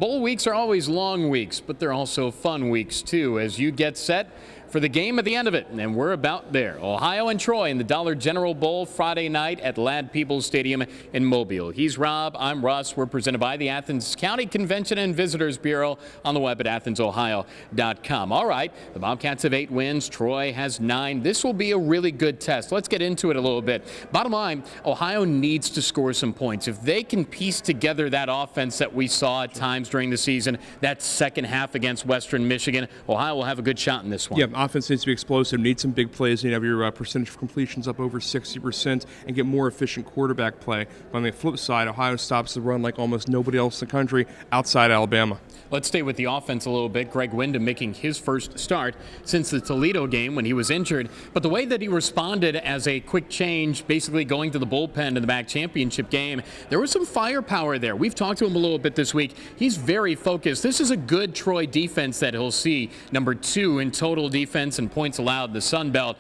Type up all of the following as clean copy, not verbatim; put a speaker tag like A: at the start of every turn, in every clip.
A: Bowl weeks are always long weeks, but they're also fun weeks, too, as you get set for the game at the end of it. And we're about there. Ohio and Troy in the Dollar General Bowl Friday night at Ladd-Peebles Stadium in Mobile. He's Rob. I'm Russ. We're presented by the Athens County Convention and Visitors Bureau on the web at AthensOhio.com. All right, the Bobcats have 8 wins. Troy has 9. This will be a really good test. Let's get into it a little bit. Bottom line, Ohio needs to score some points. If they can piece together that offense that we saw at times during the season, that second half against Western Michigan, Ohio will have a good shot in this one.
B: Yeah, offense needs to be explosive, need some big plays, need to have your percentage of completions up over 60% and get more efficient quarterback play. But on the flip side, Ohio stops the run like almost nobody else in the country outside Alabama.
A: Let's stay with the offense a little bit. Greg Windham making his first start since the Toledo game when he was injured. But the way that he responded as a quick change, basically going to the bullpen in the MAC championship game, there was some firepower there. We've talked to him a little bit this week. He's very focused. This is a good Troy defense that he'll see. Number 2 in total defense and points allowed in the Sun Belt.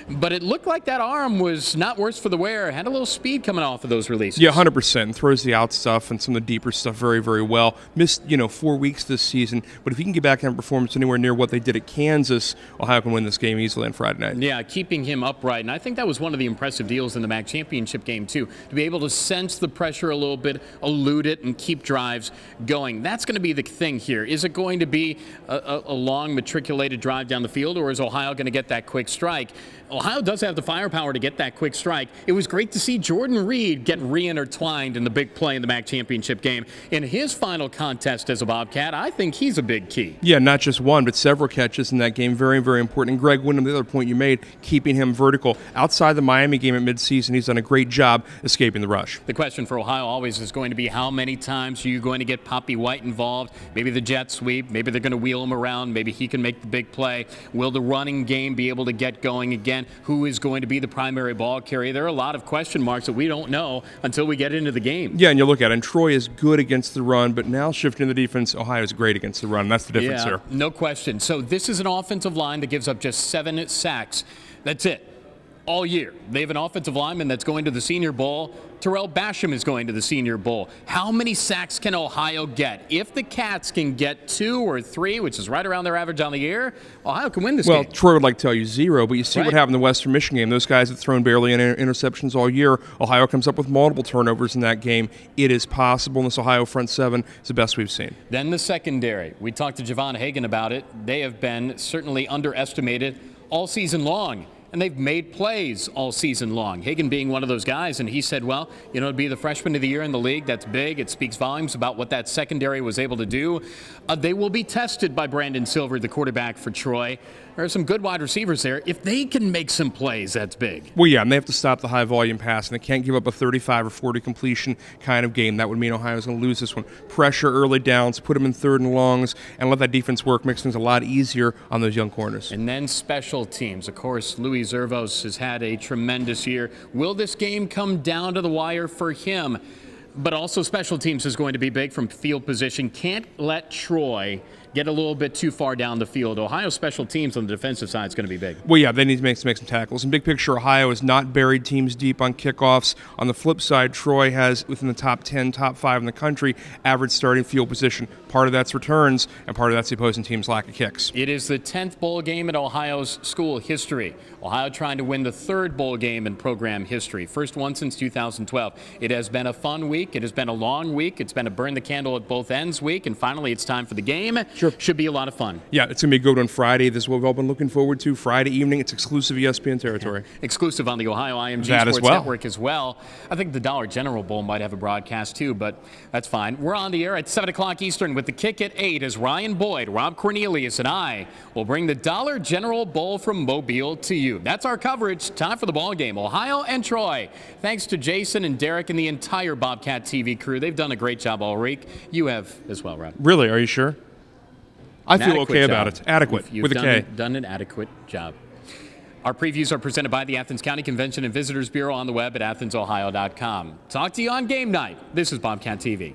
A: But it looked like that arm was not worse for the wear. Had a little speed coming off of those releases.
B: Yeah, 100%. Throws the out stuff and some of the deeper stuff very, very well. Missed, 4 weeks this season. But if he can get back in performance anywhere near what they did at Kansas, Ohio can win this game easily on Friday night.
A: Yeah, keeping him upright. And I think that was one of the impressive deals in the MAC championship game, too. To be able to sense the pressure a little bit, elude it, and keep drives going. That's going to be the thing here. Is it going to be a long, matriculated drive down the field, or is Ohio going to get that quick strike? Ohio does have the firepower to get that quick strike. It was great to see Jordan Reed get re-intertwined in the big play in the MAC championship game. In his final contest as a Bobcat, I think he's a big key.
B: Yeah, not just one, but several catches in that game. Very, very important. And Greg Windham, the other point you made, keeping him vertical. Outside the Miami game at midseason, he's done a great job escaping the rush.
A: The question for Ohio always is going to be how many times are you going to get Poppy White involved? Maybe the jet sweep. Maybe they're going to wheel him around. Maybe he can make the big play. Will the running game be able to get going again? Who is going to be the primary ball carrier? There are a lot of question marks that we don't know until we get into the game.
B: Yeah, and you look at it, and Troy is good against the run, but now shifting the defense, Ohio is great against the run. That's the difference here.
A: No question. So this is an offensive line that gives up just 7 sacks. That's it. All year. They have an offensive lineman that's going to the Senior Bowl. Terrell Basham is going to the Senior Bowl. How many sacks can Ohio get? If the Cats can get 2 or 3, which is right around their average on the year, Ohio can win this game.
B: Well, Troy would like to tell you 0, but you see what happened in the Western Michigan game. Those guys have thrown barely any interceptions all year. Ohio comes up with multiple turnovers in that game. It is possible, and this Ohio front 7 is the best we've seen.
A: Then the secondary. We talked to Javon Hagan about it. They have been certainly underestimated all season long. And they've made plays all season long. Hagan being one of those guys, and he said, well, to be the freshman of the year in the league, that's big. It speaks volumes about what that secondary was able to do. They will be tested by Brandon Silver, the quarterback for Troy. There are some good wide receivers there. If they can make some plays, that's big.
B: Well, yeah, and they have to stop the high-volume pass, and they can't give up a 35 or 40 completion kind of game. That would mean Ohio's going to lose this one. Pressure early downs, put them in 3rd and longs, and let that defense work. Makes things a lot easier on those young corners.
A: And then special teams. Of course, Louis Zervos has had a tremendous year. Will this game come down to the wire for him? But also special teams is going to be big from field position. Can't let Troy get a little bit too far down the field. Ohio special teams on the defensive side is going to be big.
B: Well, yeah, they need to make some tackles. In big picture, Ohio has not buried teams deep on kickoffs. On the flip side, Troy has, within the top 10, top 5 in the country, average starting field position. Part of that's returns, and part of that's the opposing team's lack of kicks.
A: It is the 10th bowl game in Ohio's school history. Ohio trying to win the 3rd bowl game in program history. First one since 2012. It has been a fun week. It has been a long week. It's been a burn the candle at both ends week, and finally it's time for the game.
B: Sure.
A: Should be a lot of fun.
B: Yeah, it's going to be a good one Friday. This is what we've all been looking forward to. Friday evening. It's exclusive ESPN territory.
A: Yeah. Exclusive on the Ohio IMG Sports Network as well. I think the Dollar General Bowl might have a broadcast too, but that's fine. We're on the air at 7 o'clock Eastern with the kick at 8 as Ryan Boyd, Rob Cornelius, and I will bring the Dollar General Bowl from Mobile to you. That's our coverage. Time for the ball game. Ohio and Troy. Thanks to Jason and Derek and the entire Bobcat TV crew. They've done a great job all week. You have as well, Rob.
B: Really? Are you sure? I feel okay about it. Adequate,
A: you've
B: with a K.
A: Done an adequate job. Our previews are presented by the Athens County Convention and Visitors Bureau on the web at AthensOhio.com. Talk to you on game night. This is Bobcat TV.